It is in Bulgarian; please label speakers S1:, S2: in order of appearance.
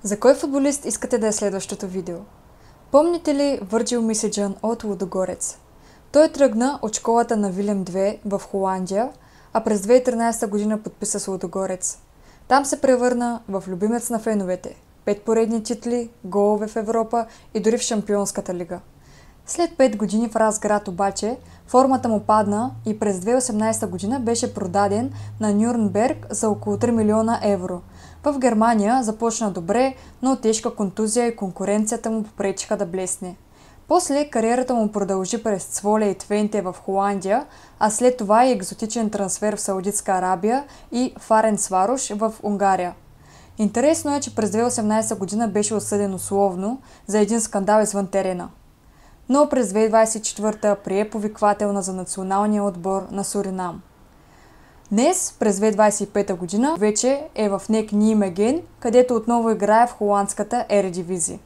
S1: За кой футболист искате да е следващото видео? Помните ли Върджил Миседжън от Лудогорец? Той тръгна от школата на Вилем II в Холандия, а през 2013 година подписа с Лудогорец. Там се превърна в любимец на феновете. 5 поредни титли, голове в Европа и дори в Шампионската лига. След 5 години в Разград обаче, формата му падна и през 2018 година беше продаден на Нюрнберг за около 3 милиона евро. В Германия започна добре, но тежка контузия и конкуренцията му попречиха да блесне. После кариерата му продължи през Цволе и Твенте в Холандия, а след това и екзотичен трансфер в Саудитска Арабия и Ференцварош в Унгария. Интересно е, че през 2018 година беше осъден условно за един скандал извън терена. Но през 2024 прие повиквателна за националния отбор на Суринам. Днес, през 2025 година, вече е в НЕК Ниемеген, където отново играе в холандската Ередивизия.